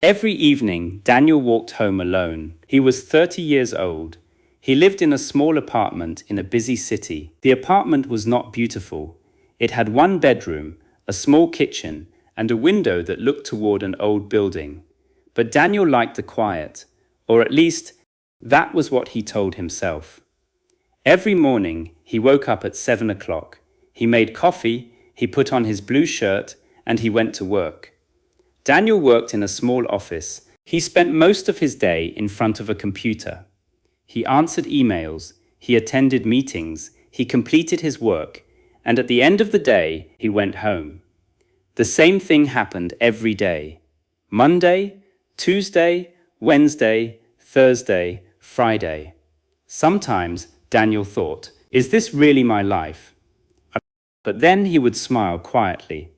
Every evening, Daniel walked home alone. He was 30 years old. He lived in a small apartment in a busy city. The apartment was not beautiful. It had one bedroom, a small kitchen, and a window that looked toward an old building. But Daniel liked the quiet, or at least, that was what he told himself. Every morning, he woke up at 7 o'clock. He made coffee, he put on his blue shirt, and he went to work. Daniel worked in a small office. He spent most of his day in front of a computer. He answered emails, he attended meetings, he completed his work, and at the end of the day, he went home. The same thing happened every day. Monday, Tuesday, Wednesday, Thursday, Friday. Sometimes Daniel thought, is this really my life? But then he would smile quietly.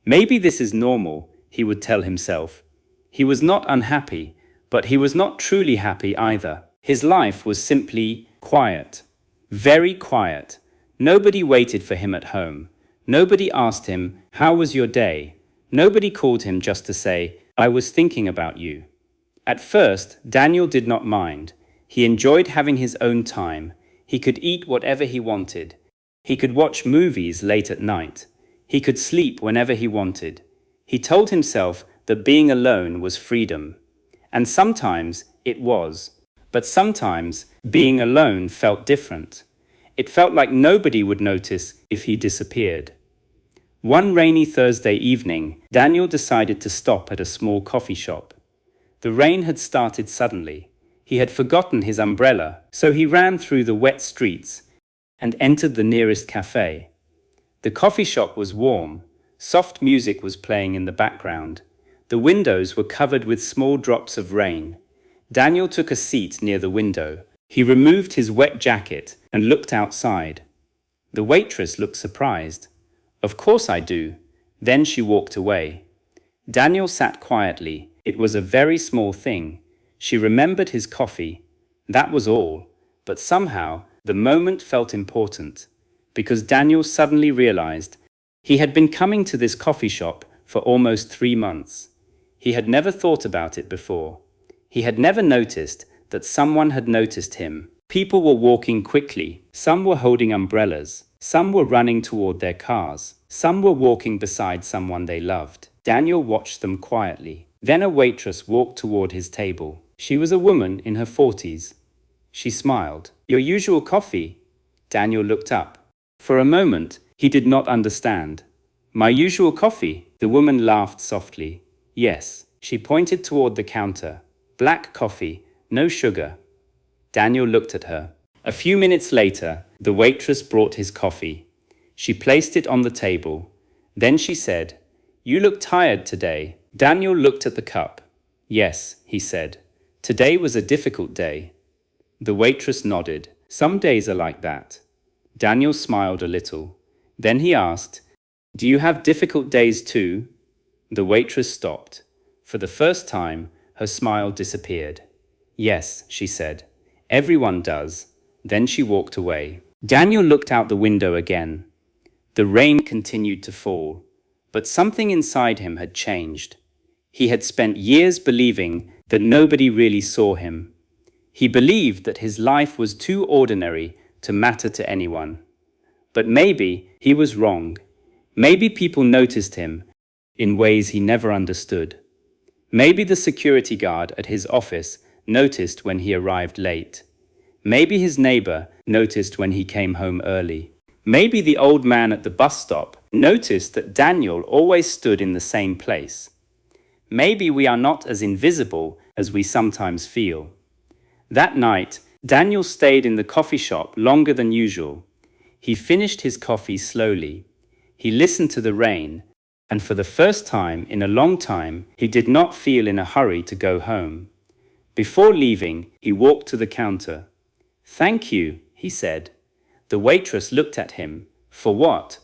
Maybe this is normal, he would tell himself. He was not unhappy, but he was not truly happy either. His life was simply quiet. Very quiet. Nobody waited for him at home. Nobody asked him, how was your day? Nobody called him just to say, I was thinking about you. At first, Daniel did not mind. He enjoyed having his own time. He could eat whatever he wanted. He could watch movies late at night. He could sleep whenever he wanted. He told himself that being alone was freedom. And sometimes it was. But sometimes being alone felt different. It felt like nobody would notice if he disappeared. One rainy Thursday evening, Daniel decided to stop at a small coffee shop. The rain had started suddenly. He had forgotten his umbrella, so he ran through the wet streets and entered the nearest cafe. The coffee shop was warm. Soft music was playing in the background. The windows were covered with small drops of rain. Daniel took a seat near the window. He removed his wet jacket and looked outside. The waitress looked surprised. Of course I do. Then she walked away. Daniel sat quietly. It was a very small thing. She remembered his coffee. That was all. But somehow, the moment felt important. Because Daniel suddenly realized he had been coming to this coffee shop for almost 3 months. He had never thought about it before. He had never noticed that someone had noticed him. People were walking quickly. Some were holding umbrellas. Some were running toward their cars. Some were walking beside someone they loved. Daniel watched them quietly. Then a waitress walked toward his table. She was a woman in her 40s. She smiled. Your usual coffee? Daniel looked up. For a moment, he did not understand. My usual coffee? The woman laughed softly. Yes. She pointed toward the counter. Black coffee, no sugar. Daniel looked at her. A few minutes later, the waitress brought his coffee. She placed it on the table. Then she said, You look tired today. Daniel looked at the cup. Yes, he said. Today was a difficult day. The waitress nodded. Some days are like that. Daniel smiled a little. Then he asked, Do you have difficult days too? The waitress stopped. For the first time, her smile disappeared. Yes, she said. Everyone does. Then she walked away. Daniel looked out the window again. The rain continued to fall, but something inside him had changed. He had spent years believing that nobody really saw him. He believed that his life was too ordinary to matter to anyone. But maybe he was wrong. Maybe people noticed him in ways he never understood. Maybe the security guard at his office noticed when he arrived late. Maybe his neighbor noticed when he came home early. Maybe the old man at the bus stop noticed that Daniel always stood in the same place. Maybe we are not as invisible as we sometimes feel. That night, Daniel stayed in the coffee shop longer than usual. He finished his coffee slowly. He listened to the rain, and for the first time in a long time, he did not feel in a hurry to go home. Before leaving, he walked to the counter. Thank you, he said. The waitress looked at him. For what?